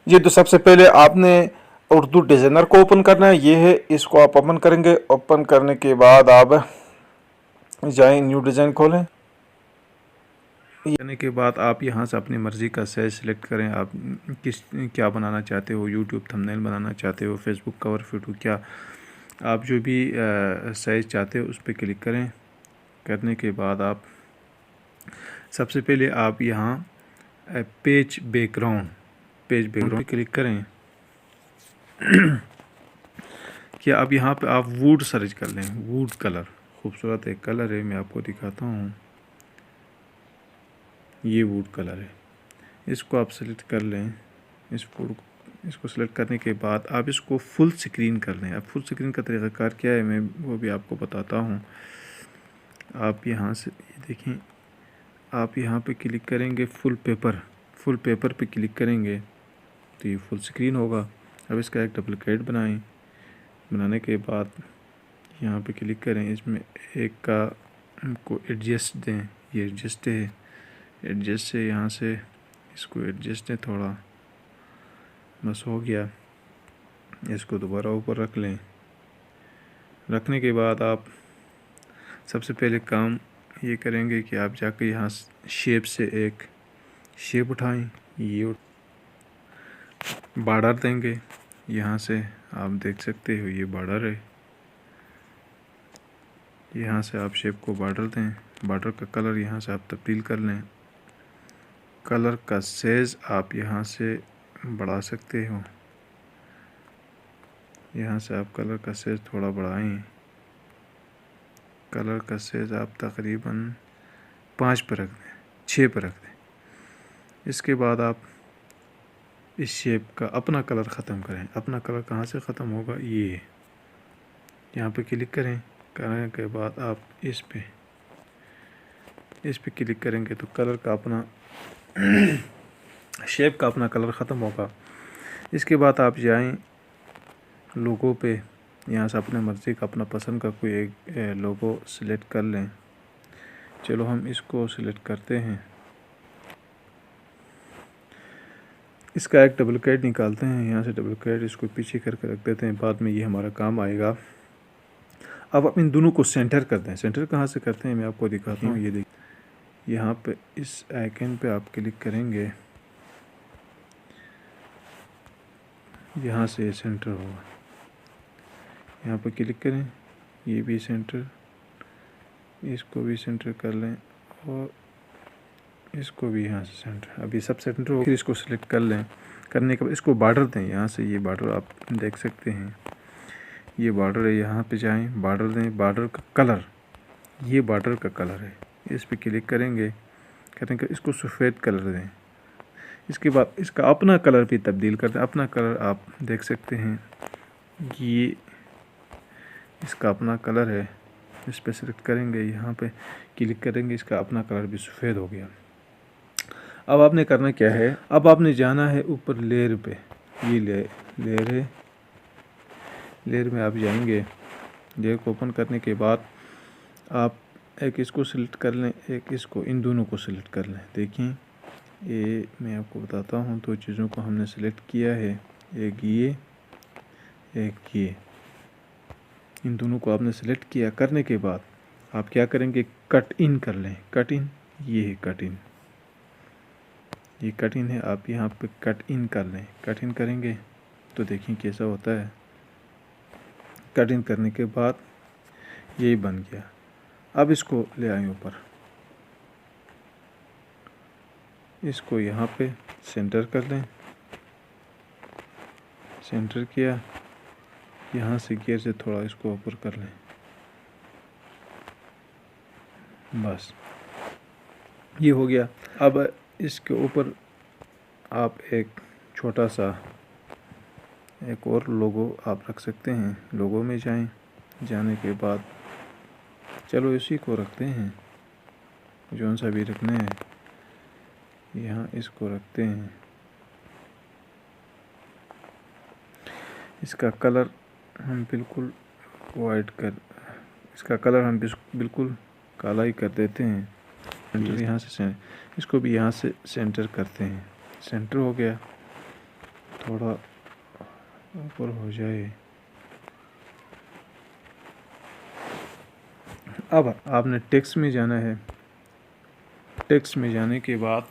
जी, तो सबसे पहले आपने उर्दू डिज़ाइनर को ओपन करना है। ये है, इसको आप ओपन करेंगे। ओपन करने के बाद आप जाएं, न्यू डिज़ाइन खोलें। करने के बाद आप यहाँ से अपनी मर्ज़ी का साइज़ सेलेक्ट करें। आप किस क्या बनाना चाहते हो, यूट्यूब थंबनेल बनाना चाहते हो, फेसबुक कवर फ़ोटो, क्या आप जो भी साइज़ चाहते हो उस पर क्लिक करें। करने के बाद आप सबसे पहले आप यहाँ पेज बैकग्राउंड पे क्लिक करें। क्या अब यहाँ पे आप वुड सर्च कर लें। वुड कलर खूबसूरत एक कलर है, मैं आपको दिखाता हूँ। ये वुड कलर है, इसको आप सेलेक्ट कर लें। इसको सेलेक्ट करने के बाद आप इसको फुल स्क्रीन कर लें। अब फुल स्क्रीन का तरीक़ाकार क्या है, मैं वो भी आपको बताता हूँ। आप यहाँ से देखें, आप यहाँ पे क्लिक करेंगे फुल पेपर पे क्लिक करेंगे तो ये फुल स्क्रीन होगा। अब इसका एक डुप्लिकेट बनाने के बाद यहाँ पे क्लिक करें, इसमें एक का को एडजस्ट दें। ये एडजस्ट है, एडजस्ट से यहाँ से इसको एडजस्ट दें थोड़ा, बस हो गया। इसको दोबारा ऊपर रख लें। रखने के बाद आप सबसे पहले काम ये करेंगे कि आप जाकर यहाँ शेप से एक शेप उठाएं। ये बॉर्डर देंगे, यहाँ से आप देख सकते हो ये बॉर्डर है। यहाँ से आप शेप को बॉर्डर दें। बॉर्डर का कलर यहाँ से आप तब्दील कर लें। कलर का साइज़ आप यहाँ से बढ़ा सकते हो। यहाँ से आप कलर का साइज़ थोड़ा बढ़ाएं। कलर का साइज़ आप तकरीबन 5 पर रख दें, 6 पर रख दें। इसके बाद आप इस शेप का अपना कलर ख़त्म करें। अपना कलर कहाँ से ख़त्म होगा, ये यहाँ पे क्लिक करें। करने के बाद आप इस पे क्लिक करेंगे तो कलर का अपना शेप का अपना कलर ख़त्म होगा। इसके बाद आप जाएं लोगो पे, यहाँ से अपने मर्ज़ी का अपना पसंद का कोई एक लोगो सिलेक्ट कर लें। चलो हम इसको सिलेक्ट करते हैं। इसका एक डुप्लिकेट निकालते हैं। यहाँ से डुप्लिकेट इसको पीछे करके रख देते हैं, बाद में ये हमारा काम आएगा। अब आप इन दोनों को सेंटर कर दें। सेंटर कहाँ से करते हैं मैं आपको दिखाता हूँ। ये देखिए, यहाँ पे इस आइकन पे आप क्लिक करेंगे, यहाँ से सेंटर होगा। यहाँ पे क्लिक करें, ये भी सेंटर, इसको भी सेंटर कर लें और इसको भी यहाँ से सेंटर। अभी सब सेंटर हो, फिर इसको सिलेक्ट कर लें। करने के बाद इसको बॉर्डर दें। यहाँ से ये बॉर्डर आप देख सकते हैं, ये बॉर्डर है। यहाँ पे जाएं, बॉर्डर दें। बॉर्डर का कलर, ये बॉर्डर का कलर है, इस पे क्लिक करेंगे। करेंगे इसको सफ़ेद कलर दें। इसके बाद इसका अपना कलर भी तब्दील कर दें। अपना कलर आप देख सकते हैं, ये इसका अपना कलर है। इस पर सेलेक्ट करेंगे, यहाँ पे क्लिक करेंगे, इसका अपना कलर भी सफ़ेद हो गया। अब आपने करना क्या है, अब आपने जाना है ऊपर लेयर पे। ये लेयर है, लेयर में आप जाएंगे। लेयर को ओपन करने के बाद आप एक इसको सिलेक्ट कर लें, एक इसको, इन दोनों को सिलेक्ट कर लें। देखिए, ये मैं आपको बताता हूँ, दो चीज़ों को हमने सेलेक्ट किया है, एक ये, एक ये। इन दोनों को आपने सेलेक्ट किया। करने के बाद आप क्या करेंगे, कट इन कर लें। कट इन, ये है कट इन, ये कट इन है। आप यहाँ पे कट इन कर लें। कट इन करेंगे तो देखिए कैसा होता है। कट इन करने के बाद यही बन गया। अब इसको ले आए ऊपर, इसको यहाँ पे सेंटर कर लें। सेंटर किया, यहाँ से गियर से थोड़ा इसको ऊपर कर लें, बस ये हो गया। अब इसके ऊपर आप एक छोटा सा एक और लोगो आप रख सकते हैं। लोगो में जाएं, जाने के बाद चलो इसी को रखते हैं, जौन सा भी रखना है। यहाँ इसको रखते हैं। इसका कलर हम बिल्कुल वाइट कर, इसका कलर हम बिल्कुल काला ही कर देते हैं। यहाँ से इसको भी यहाँ से सेंटर करते हैं। सेंटर हो गया थोड़ा ऊपर हो जाए। अब आपने टेक्स्ट में जाना है। टेक्स्ट में जाने के बाद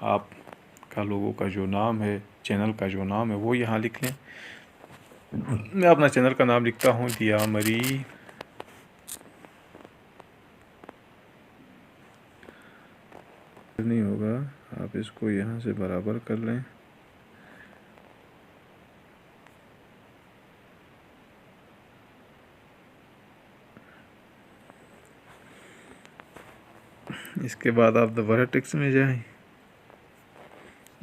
आपका लोगों का जो नाम है, चैनल का जो नाम है, वो यहाँ लिख लें। मैं अपना चैनल का नाम लिखता हूँ दिया मरी। नहीं होगा, आप इसको यहाँ से बराबर कर लें। इसके बाद आप दोबारा टेक्स्ट में जाएं।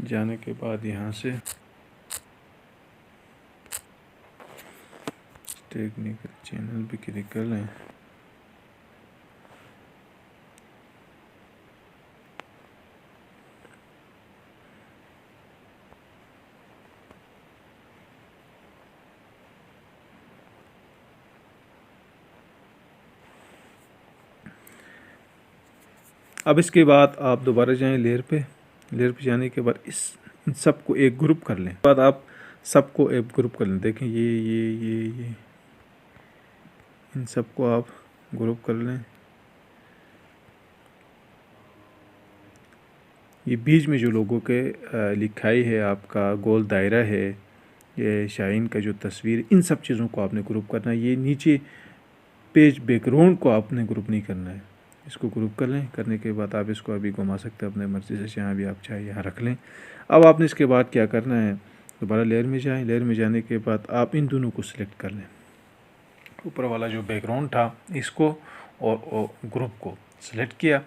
जाने के बाद यहाँ से टेक्निकल चैनल भी क्लिक कर लें। अब इसके बाद आप दोबारा जाएं लेयर पे। लेयर पे जाने के बाद इन सबको एक ग्रुप कर लें। बाद आप सबको एक ग्रुप कर लें। देखें ये इन सबको आप ग्रुप कर लें। ये बीच में जो लोगों के लिखाई है, आपका गोल दायरा है, ये शाहीन का जो तस्वीर, इन सब चीज़ों को आपने ग्रुप करना है। ये नीचे पेज बैकग्राउंड को आपने ग्रुप नहीं करना है। इसको ग्रुप कर लें। करने के बाद आप इसको अभी घुमा सकते हैं अपने मर्ज़ी से, जहाँ भी आप चाहे यहाँ रख लें। अब आपने इसके बाद क्या करना है, दोबारा लेयर में जाएं। लेयर में जाने के बाद आप इन दोनों को सिलेक्ट कर लें। ऊपर वाला जो बैकग्राउंड था इसको और ग्रुप को सिलेक्ट किया।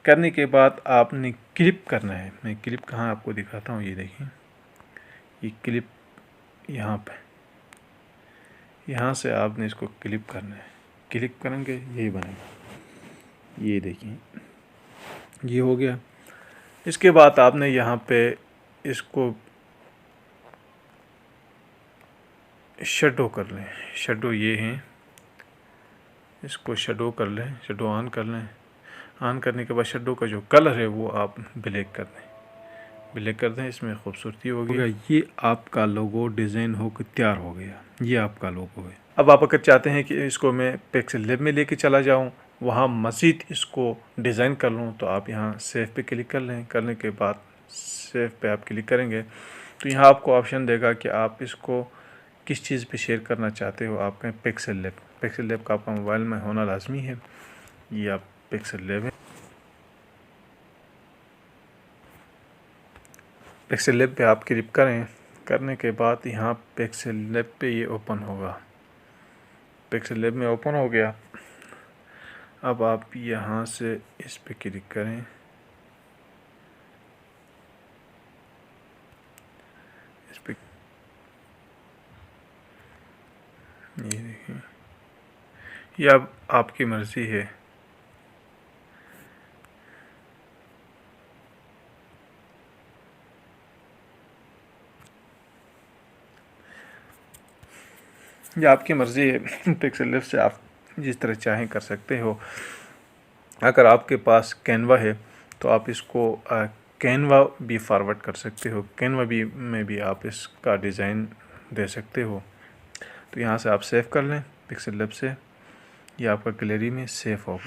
करने के बाद आपने क्लिप करना है। मैं क्लिप कहाँ आपको दिखाता हूँ, ये देखिए, ये क्लिप यहाँ पे, यहाँ से आपने इसको क्लिप करना है। क्लिक करेंगे यही बनेगा। ये देखिए, ये हो गया। इसके बाद आपने यहाँ पे इसको शेडो कर लें। शेडो ये हैं, इसको शेडो कर लें, शेडो ऑन कर लें। ऑन करने के बाद शेडो का जो कलर है वो आप ब्लैक कर दें। ब्लैक कर दें, इसमें खूबसूरती हो गई। ये आपका लोगो डिज़ाइन होकर तैयार हो गया। ये आपका लोगो है। अब आप अगर चाहते हैं कि इसको मैं पिक्सेल लैब में लेके चला जाऊं, वहाँ मज़ीद इसको डिज़ाइन कर लूँ, तो आप यहाँ सेव पे क्लिक कर लें। करने के बाद सेव पे आप क्लिक करेंगे तो यहाँ आपको ऑप्शन देगा कि आप इसको किस चीज़ पे शेयर करना चाहते हो। आप कहें पिक्सेल लैब। पिक्सेल लैब का आपका मोबाइल में होना लाजमी है। ये आप पिक्सेल लैब है। पिक्सेल लैब पे आप क्लिक करें। करने के बाद यहाँ पिक्सेल लैब पे ये ओपन होगा। पिक्सेल लैब में ओपन हो गया। अब आप यहाँ से इस पे क्लिक करें। इस पे ये देखिए, ये अब आपकी मर्ज़ी है। ये आपकी मर्ज़ी है। पिक्सेल लैब से आप जिस तरह चाहें कर सकते हो। अगर आपके पास कैनवा है तो आप इसको कैनवा भी फॉरवर्ड कर सकते हो। कैनवा भी में भी आप इसका डिज़ाइन दे सकते हो। तो यहाँ से आप सेव कर लें पिक्सेल लैब से। ये आपका गैलरी में सेव हो गया।